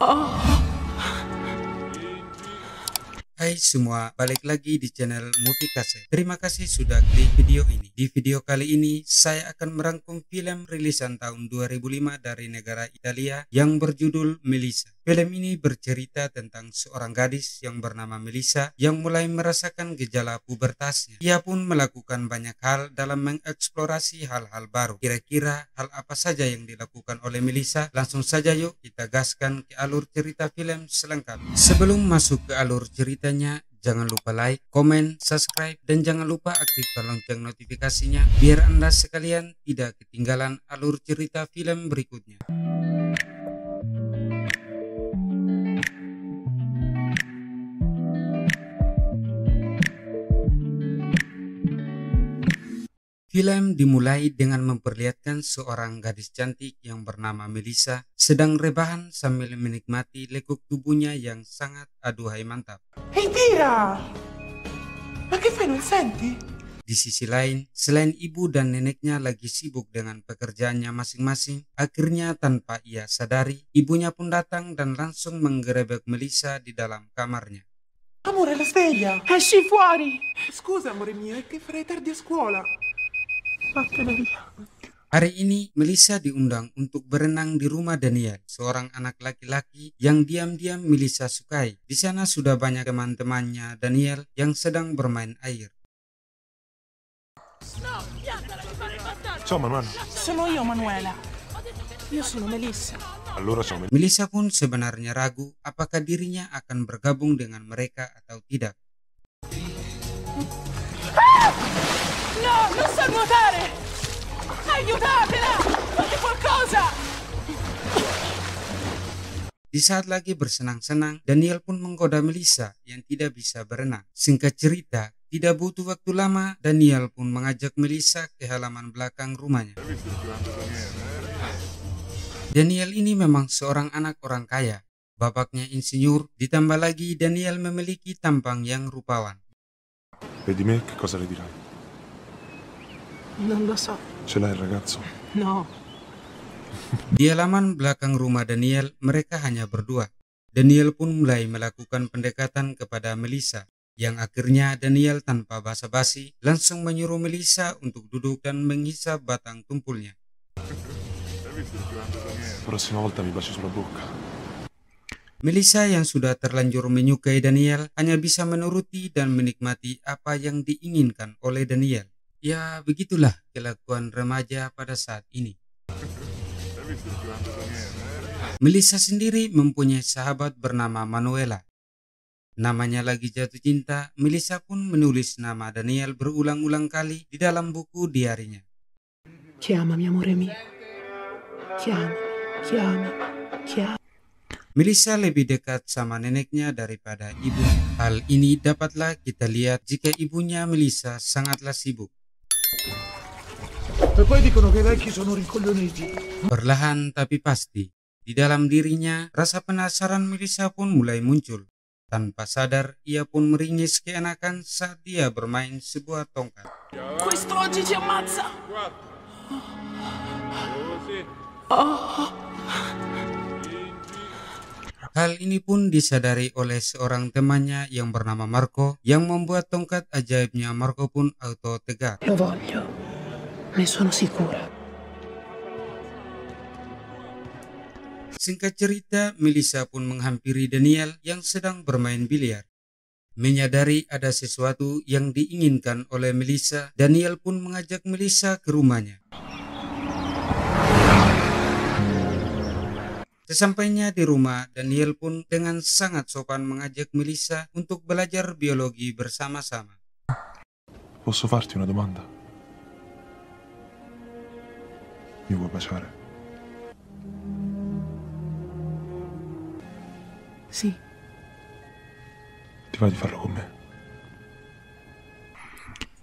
Hai semua, balik lagi di channel Movie Kaset. Terima kasih sudah klik video ini. Di video kali ini, saya akan merangkum film rilisan tahun 2005 dari negara Italia yang berjudul Melissa. Film ini bercerita tentang seorang gadis yang bernama Melissa yang mulai merasakan gejala pubertasnya. Ia pun melakukan banyak hal dalam mengeksplorasi hal-hal baru. Kira-kira hal apa saja yang dilakukan oleh Melissa? Langsung saja yuk kita gaskan ke alur cerita film selengkapnya. Sebelum masuk ke alur ceritanya, jangan lupa like, komen, subscribe, dan jangan lupa aktifkan lonceng notifikasinya biar Anda sekalian tidak ketinggalan alur cerita film berikutnya. Film dimulai dengan memperlihatkan seorang gadis cantik yang bernama Melissa sedang rebahan sambil menikmati lekuk tubuhnya yang sangat aduhai mantap. Ehi Tira! Ma che fai, non senti? Di sisi lain, selain ibu dan neneknya lagi sibuk dengan pekerjaannya masing-masing, akhirnya tanpa ia sadari, ibunya pun datang dan langsung menggerebek Melissa di dalam kamarnya. Amore, la sveglia! Esci fuori! Scusa, amore mio, è che farei tardi a scuola. Vattene via. Hari ini, Melissa diundang untuk berenang di rumah Daniel, seorang anak laki-laki yang diam-diam Melissa sukai. Di sana sudah banyak teman-temannya Daniel yang sedang bermain air. Ciao Manuela. Sono io, Manuela. Io sono Melissa. Allora sono Melissa pun sebenarnya ragu apakah dirinya akan bergabung dengan mereka atau tidak. No, non so nuotare! Aiutatela! Fate qualcosa! Di saat lagi bersenang-senang, Daniel pun menggoda Melissa yang tidak bisa berenang. Singkat cerita, tidak butuh waktu lama, Daniel pun mengajak Melissa ke halaman belakang rumahnya. Daniel ini memang seorang anak orang kaya. Bapaknya insinyur, ditambah lagi Daniel memiliki tampang yang rupawan. Vedi me, che cosa le dirai? Non lo so. Ce l'hai il ragazzo? No. Di halaman belakang rumah Daniel, mereka hanya berdua. Daniel pun mulai melakukan pendekatan kepada Melissa, yang akhirnya Daniel tanpa basa-basi langsung menyuruh Melissa untuk duduk dan menghisap batang tumpulnya. Prossima volta mi baci sulla bocca. Melissa yang sudah terlanjur menyukai Daniel hanya bisa menuruti dan menikmati apa yang diinginkan oleh Daniel. Ya, begitulah kelakuan remaja pada saat ini. Melissa sendiri mempunyai sahabat bernama Manuela. Namanya lagi jatuh cinta, Melissa pun menulis nama Daniel berulang-ulang kali di dalam buku diarinya. Chiamami, amore mio. Chiamami, chiamami, chiamami. Melissa lebih dekat sama neneknya daripada ibunya. Hal ini dapatlah kita lihat jika ibunya Melissa sangatlah sibuk. E poi dicono che i vecchi sono rincoglioniti. Perlahan tapi pasti, di dalam dirinya rasa penasaran Melissa pun mulai muncul. Tanpa sadar, ia pun meringis keenakan saat dia bermain sebuah tongkat. Questo oggi ci ammazza! Hal ini pun disadari oleh seorang temannya yang bernama Marco, yang membuat tongkat ajaibnya Marco pun auto tegak. Lo voglio. Ne sono sicura. Singkat cerita, Melissa pun menghampiri Daniel yang sedang bermain biliar. Menyadari ada sesuatu yang diinginkan oleh Melissa, Daniel pun mengajak Melissa ke rumahnya. Sesampainya di rumah, Daniel pun dengan sangat sopan mengajak Melissa untuk belajar biologi bersama-sama. Posso farti una domanda? Mi vuoi baciare? Sì. Ti va di farlo con me?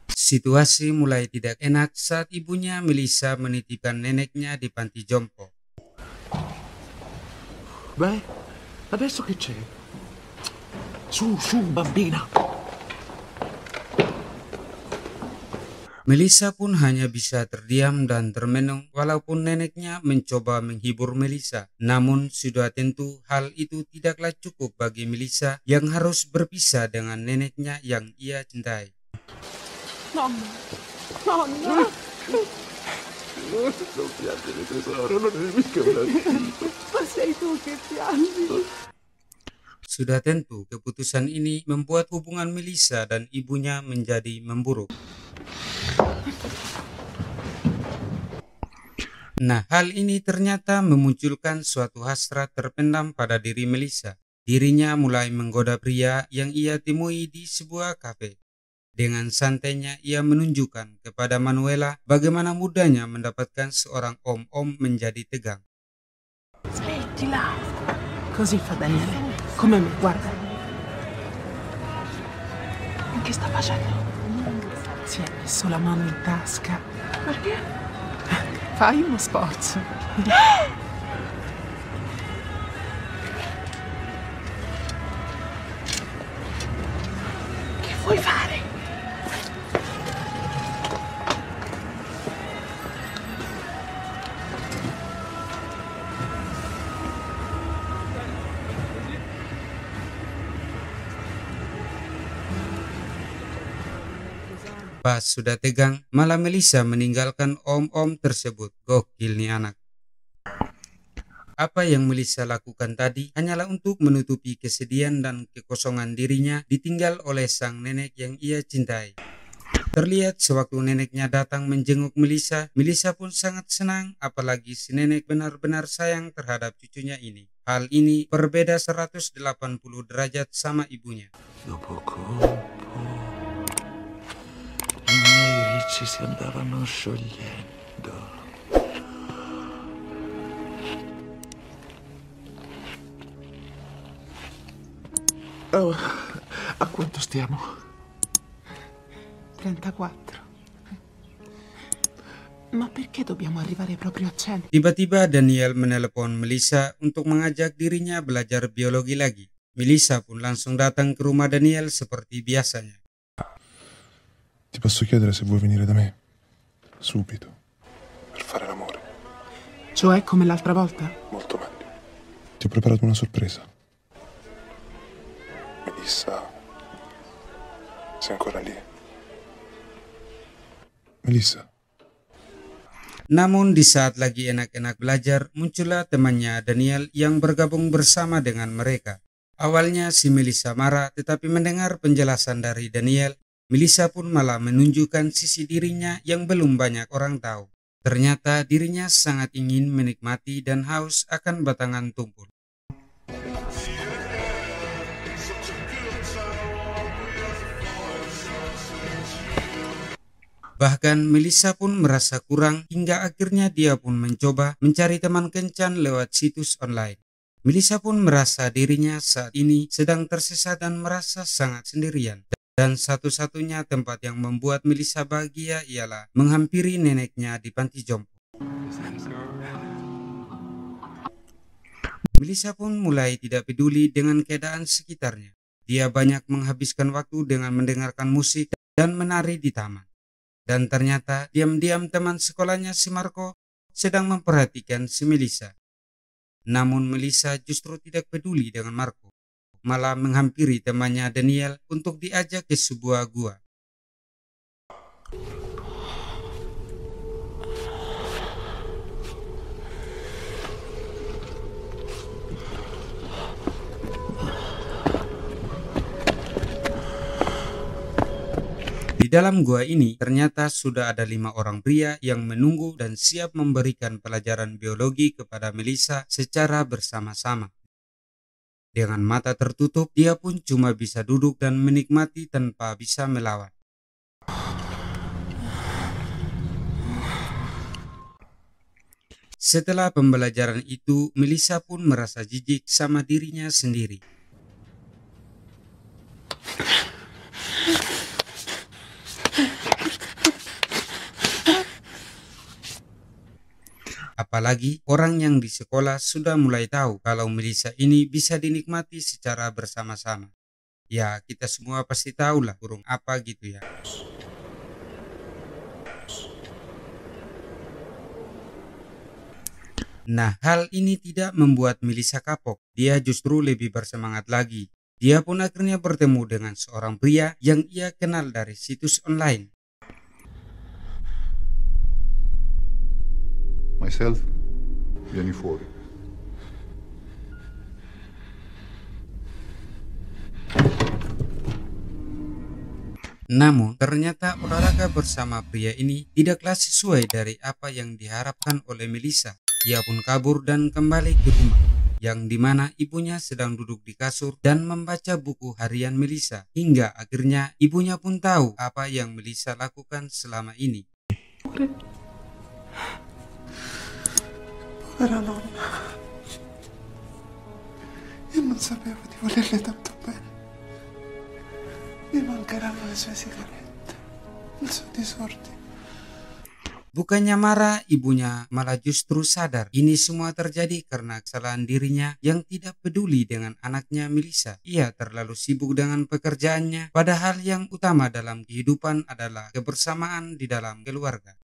Situasi mulai tidak enak saat ibunya Melissa menitipkan neneknya di panti jompo. Beh, adesso che c'è? Su, su, bambina. Melissa pun hanya bisa terdiam dan termenung walaupun neneknya mencoba menghibur Melissa. Namun sudah tentu hal itu tidaklah cukup bagi Melissa yang harus berpisah dengan neneknya yang ia cintai. Nonna, nonna. Non piangere tesoro, non è mica un attimino. Ma sei tu che piangi. Sudah tentu keputusan ini membuat hubungan Melissa dan ibunya menjadi memburuk. Nah, hal ini ternyata memunculkan suatu hasrat terpendam pada diri Melissa. Dirinya mulai menggoda pria yang ia temui di sebuah kafe. Dengan santainya ia menunjukkan kepada Manuela bagaimana mudahnya mendapatkan seorang om-om menjadi tegang. Smettila. Così fa Daniele. Come me, guarda. Che sta facendo? Si è messo la mano in tasca. Perché? Fai uno sforzo. Che vuoi fare? Pas sudah tegang, malah Melissa meninggalkan om-om tersebut. Gokil nih anak. Apa yang Melissa lakukan tadi hanyalah untuk menutupi kesedihan dan kekosongan dirinya ditinggal oleh sang nenek yang ia cintai. Terlihat sewaktu neneknya datang menjenguk Melissa, Melissa pun sangat senang apalagi si nenek benar-benar sayang terhadap cucunya ini. Hal ini berbeda 180 derajat sama ibunya. Dopo colpo i miei ricci si andavano sciogliendo. Oh, a quanto stiamo? 34. Ma perché dobbiamo arrivare proprio a 100? Tiba-tiba Daniel menelepon Melissa untuk mengajak dirinya belajar biologi lagi. Melissa pun langsung datang ke rumah Daniel seperti biasanya. Ti posso chiedere se vuoi venire da me? Subito. Per fare l'amore. Cioè come l'altra volta? Molto meglio. Ti ho preparato una sorpresa. Melissa. Sei ancora lì? Melissa. Namun di saat lagi enak-enak belajar, muncullah temannya Daniel yang bergabung bersama dengan mereka. Awalnya si Melissa marah, tetapi mendengar penjelasan dari Daniel, Melissa pun malah menunjukkan sisi dirinya yang belum banyak orang tahu. Ternyata dirinya sangat ingin menikmati dan haus akan batangan tumpul. Bahkan Melissa pun merasa kurang hingga akhirnya dia pun mencoba mencari teman kencan lewat situs online. Melissa pun merasa dirinya saat ini sedang tersesat dan merasa sangat sendirian. Dan satu-satunya tempat yang membuat Melissa bahagia ialah menghampiri neneknya di panti jompo. Melissa pun mulai tidak peduli dengan keadaan sekitarnya. Dia banyak menghabiskan waktu dengan mendengarkan musik dan menari di taman. Dan ternyata diam-diam teman sekolahnya si Marco sedang memperhatikan si Melissa. Namun Melissa justru tidak peduli dengan Marco, malah menghampiri temannya Daniel untuk diajak ke sebuah gua. Di dalam gua ini ternyata sudah ada 5 orang pria yang menunggu dan siap memberikan pelajaran biologi kepada Melissa secara bersama-sama. Dengan mata tertutup, dia pun cuma bisa duduk dan menikmati tanpa bisa melawan. Setelah pembelajaran itu, Melissa pun merasa jijik sama dirinya sendiri. Apalagi orang yang di sekolah sudah mulai tahu kalau Melissa ini bisa dinikmati secara bersama-sama. Ya, kita semua pasti tahu lah burung apa gitu ya. Nah, hal ini tidak membuat Melissa kapok. Dia justru lebih bersemangat lagi. Dia pun akhirnya bertemu dengan seorang pria yang ia kenal dari situs online. Myself, vieni fuori. Namun, ternyata olahraga bersama pria ini tidaklah sesuai dari apa yang diharapkan oleh Melissa. Ia pun kabur dan kembali ke rumah, yang dimana ibunya sedang duduk di kasur dan membaca buku harian Melissa. Hingga akhirnya ibunya pun tahu apa yang Melissa lakukan selama ini. Povera nonna. Io non sapevo di volerle tanto bene. Mi mancheranno le sue sigarette, il suo disordine. Bukannya marah, ibunya malah justru sadar ini semua terjadi karena kesalahan dirinya yang tidak peduli dengan anaknya Melissa. Ia terlalu sibuk dengan pekerjaannya, padahal yang utama dalam kehidupan adalah kebersamaan di dalam keluarga.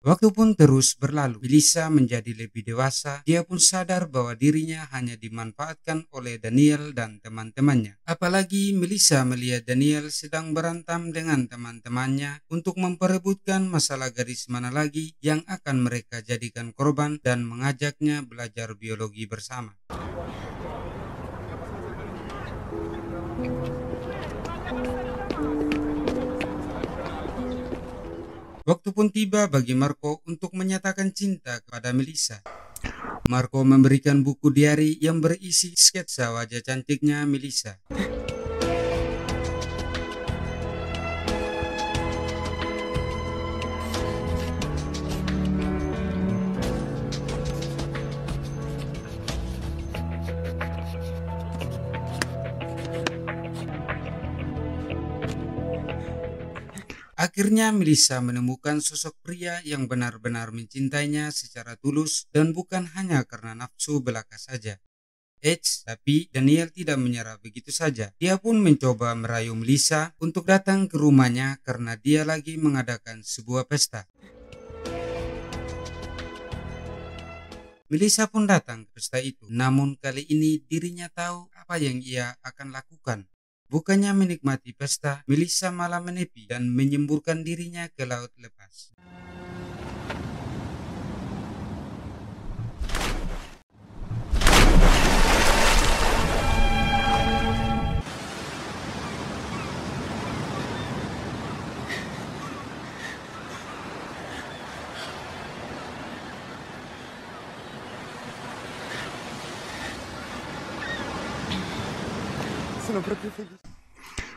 Waktu pun terus berlalu. Melissa menjadi lebih dewasa. Dia pun sadar bahwa dirinya hanya dimanfaatkan oleh Daniel dan teman-temannya. Apalagi Melissa melihat Daniel sedang berantem dengan teman-temannya untuk memperebutkan masalah gadis mana lagi yang akan mereka jadikan korban dan mengajaknya belajar biologi bersama. Waktu pun tiba bagi Marco untuk menyatakan cinta kepada Melissa. Marco memberikan buku diari yang berisi sketsa wajah cantiknya Melissa. Akhirnya Melissa menemukan sosok pria yang benar-benar mencintainya secara tulus dan bukan hanya karena nafsu belaka saja. Tapi Daniel tidak menyerah begitu saja. Dia pun mencoba merayu Melissa untuk datang ke rumahnya karena dia lagi mengadakan sebuah pesta. Melissa pun datang ke pesta itu, namun kali ini dirinya tahu apa yang ia akan lakukan. Bukannya menikmati pesta, Melissa malah menepi dan menyemburkan dirinya ke laut lepas. Sono proprio felice.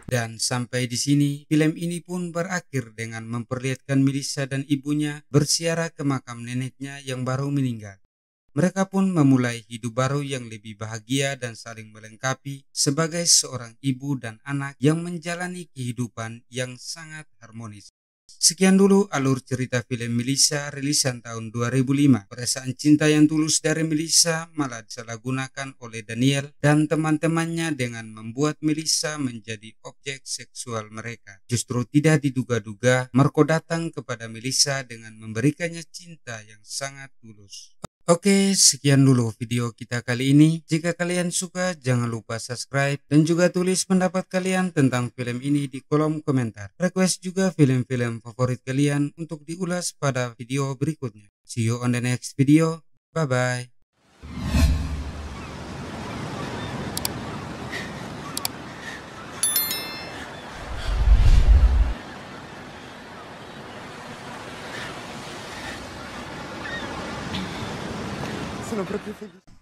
Dan sampai di sini, film ini pun berakhir dengan memperlihatkan Melissa dan ibunya berziarah ke makam neneknya yang baru meninggal. Mereka pun memulai hidup baru yang lebih bahagia dan saling melengkapi sebagai seorang ibu dan anak yang menjalani kehidupan yang sangat harmonis. Sekian dulu alur cerita film Melissa rilisan tahun 2005. Perasaan cinta yang tulus dari Melissa malah disalahgunakan oleh Daniel dan teman-temannya dengan membuat Melissa menjadi objek seksual mereka. Justru tidak diduga-duga, Marco datang kepada Melissa dengan memberikannya cinta yang sangat tulus. Oke, sekian dulu video kita kali ini. Jika kalian suka, jangan lupa subscribe dan juga tulis pendapat kalian tentang film ini di kolom komentar. Request juga film-film favorit kalian untuk diulas pada video berikutnya. See you on the next video. Bye-bye. Sono proprio felice.